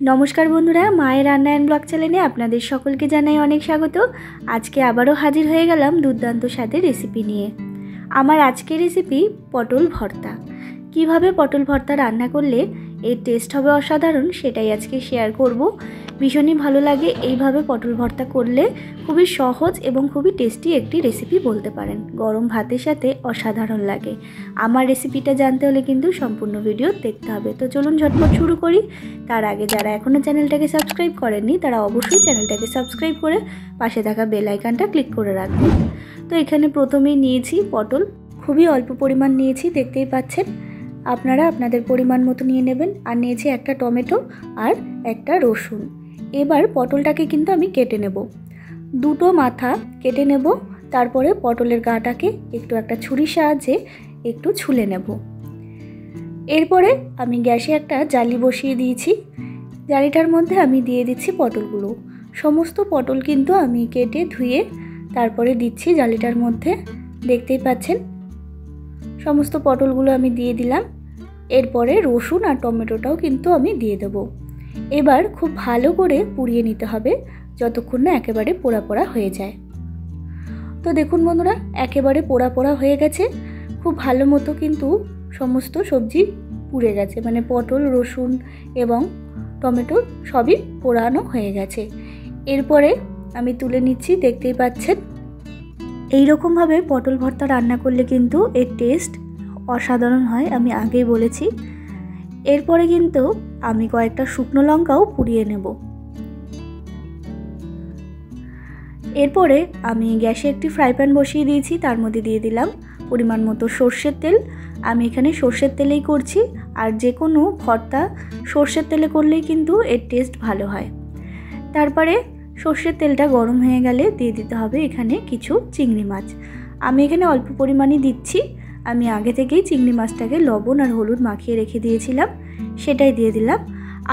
नमस्कार बंधुरा माয়ের রান্না এন্ড ব্লগ চ্যানেলে আপনাদের সকলকে জানাই অনেক স্বাগত। আজকে আবারও হাজির হয়ে গেলাম দুর্দান্ত স্বাদের রেসিপি নিয়ে। আমার আজকের রেসিপি পটল ভর্তা। কিভাবে পটল ভর্তা রান্না করলে এর টেস্ট হবে অসাধারণ সেটাই আজকে শেয়ার করব। ভীষণই ভালো লাগে এইভাবে পটল ভর্তা করলে, খুবই সহজ এবং খুবই টেস্টি একটি রেসিপি বলতে পারেন। গরম ভাতের সাথে অসাধারণ লাগে। আমার রেসিপিটা জানতে হলে কিন্তু সম্পূর্ণ ভিডিও দেখতে হবে। তো চলুন ঝটপট শুরু করি। তার আগে যারা এখনও চ্যানেলটাকে সাবস্ক্রাইব করেননি তারা অবশ্যই চ্যানেলটাকে সাবস্ক্রাইব করে পাশে থাকা বেল আইকনটা ক্লিক করে রাখবেন। তো এখানে প্রথমেই নিয়েছি পটল, খুবই অল্প পরিমাণ নিয়েছি, দেখতেই পাচ্ছেন। আপনারা আপনাদের পরিমাণ মতো নিয়ে নেবেন। আর নিয়েছি একটা টমেটো আর একটা রসুন। এবার পটলটাকে কিন্তু আমি কেটে নেব, দুটো মাথা কেটে নেব। তারপরে পটলের গাটাকে একটু একটা ছুরির সাহায্যে একটু ছুলে নেব। এরপরে আমি গ্যাসে একটা জালি বসিয়ে দিয়েছি। জালিটার মধ্যে আমি দিয়ে দিচ্ছি পটলগুলো। সমস্ত পটল কিন্তু আমি কেটে ধুয়ে তারপরে দিচ্ছি জালিটার মধ্যে, দেখতেই পাচ্ছেন। সমস্ত পটলগুলো আমি দিয়ে দিলাম। এরপরে রসুন আর টমেটোটাও কিন্তু আমি দিয়ে দেব। এবার খুব ভালো করে পুড়িয়ে নিতে হবে যতক্ষণ না একেবারে পোড়া পোড়া হয়ে যায়। তো দেখুন বন্ধুরা, একেবারে পোড়া পোড়া হয়ে গেছে। খুব ভালো মতো কিন্তু সমস্ত সবজি পুড়ে গেছে, মানে পটল, রসুন এবং টমেটো সবই পোড়ানো হয়ে গেছে। এরপরে আমি তুলে নিচ্ছি, দেখতেই পাচ্ছেন। এই রকমভাবে পটল ভর্তা রান্না করলে কিন্তু এর টেস্ট অসাধারণ হয়, আমি আগেই বলেছি। এরপরে কিন্তু আমি কয়েকটা শুকনো লঙ্কাও পুড়িয়ে নেব। এরপরে আমি গ্যাসে একটি ফ্রাই প্যান বসিয়ে দিয়েছি, তার মধ্যে দিয়ে দিলাম পরিমাণ মতো সর্ষের তেল। আমি এখানে সর্ষের তেলেই করছি, আর যে কোনো ভর্তা সর্ষের তেলে করলেই কিন্তু এর টেস্ট ভালো হয়। তারপরে সর্ষের তেলটা গরম হয়ে গেলে দিয়ে দিতে হবে এখানে কিছু চিংড়ি মাছ। আমি এখানে অল্প পরিমাণই দিচ্ছি। আমি আগে থেকেই চিংড়ি মাছটাকে লবণ আর হলুদ মাখিয়ে রেখে দিয়েছিলাম, সেটাই দিয়ে দিলাম।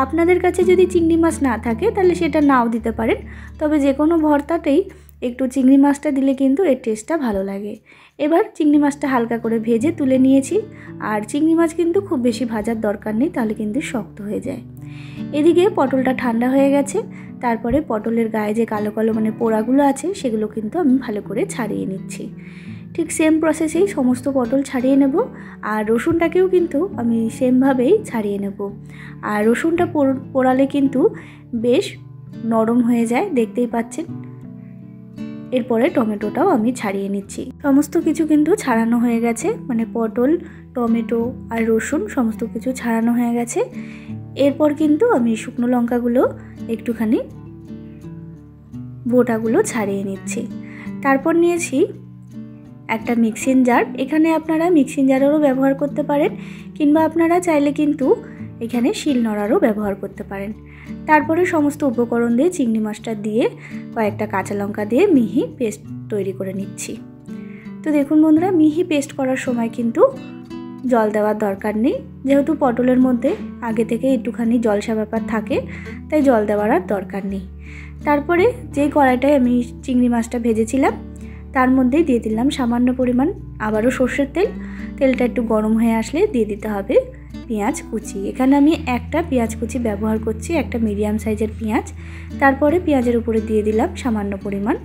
আপনাদের কাছে যদি চিংড়ি মাছ না থাকে তাহলে সেটা নাও দিতে পারেন, তবে যে কোনো ভর্তাতেই একটু চিংড়ি মাছটা দিলে কিন্তু এর টেস্টটা ভালো লাগে। এবার চিংড়ি মাছটা হালকা করে ভেজে তুলে নিয়েছি। আর চিংড়ি মাছ কিন্তু খুব বেশি ভাজার দরকার নেই, তাহলে কিন্তু শক্ত হয়ে যায়। এদিকে পটলটা ঠান্ডা হয়ে গেছে। তারপরে পটলের গায়ে যে কালো কালো মানে পোড়াগুলো আছে সেগুলো কিন্তু আমি ভালো করে ছাড়িয়ে নিচ্ছি। ঠিক সেম প্রসেসেই সমস্ত পটল ছাড়িয়ে নেব। আর রসুনটাকেও কিন্তু আমি সেমভাবেই ছাড়িয়ে নেব। আর রসুনটা পোড়ালে কিন্তু বেশ নরম হয়ে যায়, দেখতেই পাচ্ছেন। এরপরে টমেটোটাও আমি ছাড়িয়ে নিচ্ছি। সমস্ত কিছু কিন্তু ছাড়ানো হয়ে গেছে, মানে পটল, টমেটো আর রসুন সমস্ত কিছু ছাড়ানো হয়ে গেছে। এরপর কিন্তু আমি শুকনো লঙ্কাগুলো একটুখানি বোটাগুলো ছাড়িয়ে নিচ্ছি। তারপর নিয়েছি একটা মিক্সিং জার। এখানে আপনারা মিক্সিং জারেরও ব্যবহার করতে পারেন, কিংবা আপনারা চাইলে কিন্তু এখানে শিলনোড়ারও ব্যবহার করতে পারেন। তারপরে সমস্ত উপকরণ দিয়ে চিংড়ি মাছটা দিয়ে কয়েকটা কাঁচা লঙ্কা দিয়ে মিহি পেস্ট তৈরি করে নিচ্ছি। তো দেখুন বন্ধুরা, মিহি পেস্ট করার সময় কিন্তু জল দেওয়ার দরকার নেই, যেহেতু পটলের মধ্যে আগে থেকে একটুখানি জলসা ব্যাপার থাকে, তাই জল দেওয়ার আর দরকার নেই। তারপরে যে কড়াইটায় আমি চিংড়ি মাছটা ভেজেছিলাম তার মধ্যেই দিয়ে দিলাম সামান্য পরিমাণ আবারও সর্ষের তেল। তেলটা একটু গরম হয়ে আসলে দিয়ে দিতে হবে পেঁয়াজ কুচি। এখানে আমি একটা পেঁয়াজ কুচি ব্যবহার করছি, একটা মিডিয়াম সাইজের পেঁয়াজ। তারপরে পেঁয়াজের উপরে দিয়ে দিলাম সামান্য পরিমাণ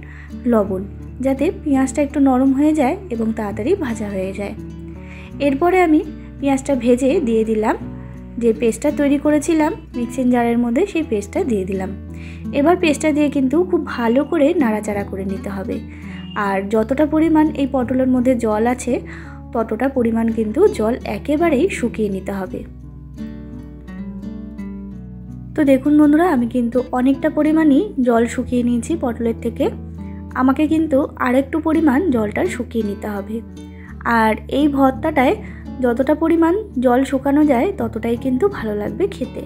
লবণ, যাতে পেঁয়াজটা একটু নরম হয়ে যায় এবং তাড়াতাড়ি ভাজা হয়ে যায়। এরপরে আমি পেঁয়াজটা ভেজে দিয়ে দিলাম যে পেস্টটা তৈরি করেছিলাম মিক্সিং জারের মধ্যে, সেই পেস্টটা দিয়ে দিলাম। এবার পেস্টটা দিয়ে কিন্তু খুব ভালো করে নাড়াচাড়া করে নিতে হবে। আর যতটা পরিমাণ এই পটলের মধ্যে জল আছে ততটা পরিমাণ কিন্তু জল একেবারেই শুকিয়ে নিতে হবে। তো দেখুন বন্ধুরা, আমি কিন্তু অনেকটা পরিমাণই জল শুকিয়ে নিয়েছি পটলের থেকে। আমাকে কিন্তু আরেকটু পরিমাণ জলটা শুকিয়ে নিতে হবে। আর এই ভর্তাটায় যতটা পরিমাণ জল শুকানো যায় ততটাই কিন্তু ভালো লাগবে খেতে।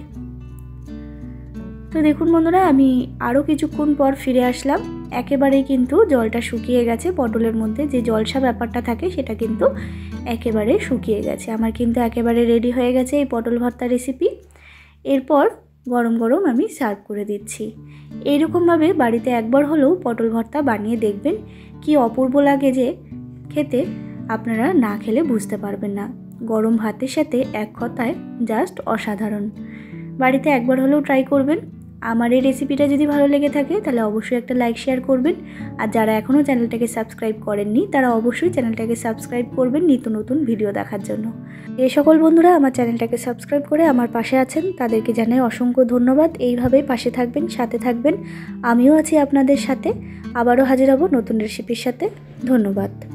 তো দেখুন বন্ধুরা, আমি আরও কিছুক্ষণ পর ফিরে আসলাম। একেবারেই কিন্তু জলটা শুকিয়ে গেছে, পটলের মধ্যে যে জলসা ব্যাপারটা থাকে সেটা কিন্তু একেবারে শুকিয়ে গেছে। আমার কিন্তু একেবারে রেডি হয়ে গেছে এই পটল ভর্তা রেসিপি। এরপর গরম গরম আমি সার্ভ করে দিচ্ছি। এইরকমভাবে বাড়িতে একবার হলেও পটল ভর্তা বানিয়ে দেখবেন, কি অপূর্ব লাগে যে খেতে, আপনারা না খেলে বুঝতে পারবেন না। গরম ভাতের সাথে এক কথায় জাস্ট অসাধারণ। বাড়িতে একবার হলেও ট্রাই করবেন। আমার এই রেসিপিটা যদি ভালো লেগে থাকে তাহলে অবশ্যই একটা লাইক শেয়ার করবেন। আর যারা এখনও চ্যানেলটাকে সাবস্ক্রাইব করেননি তারা অবশ্যই চ্যানেলটাকে সাবস্ক্রাইব করবেন নিত্য নতুন ভিডিও দেখার জন্য। যে সকল বন্ধুরা আমার চ্যানেলটাকে সাবস্ক্রাইব করে আমার পাশে আছেন তাদেরকে জানাই অসংখ্য ধন্যবাদ। এইভাবেই পাশে থাকবেন, সাথে থাকবেন। আমিও আছি আপনাদের সাথে। আবারও হাজির হব নতুন রেসিপির সাথে। ধন্যবাদ।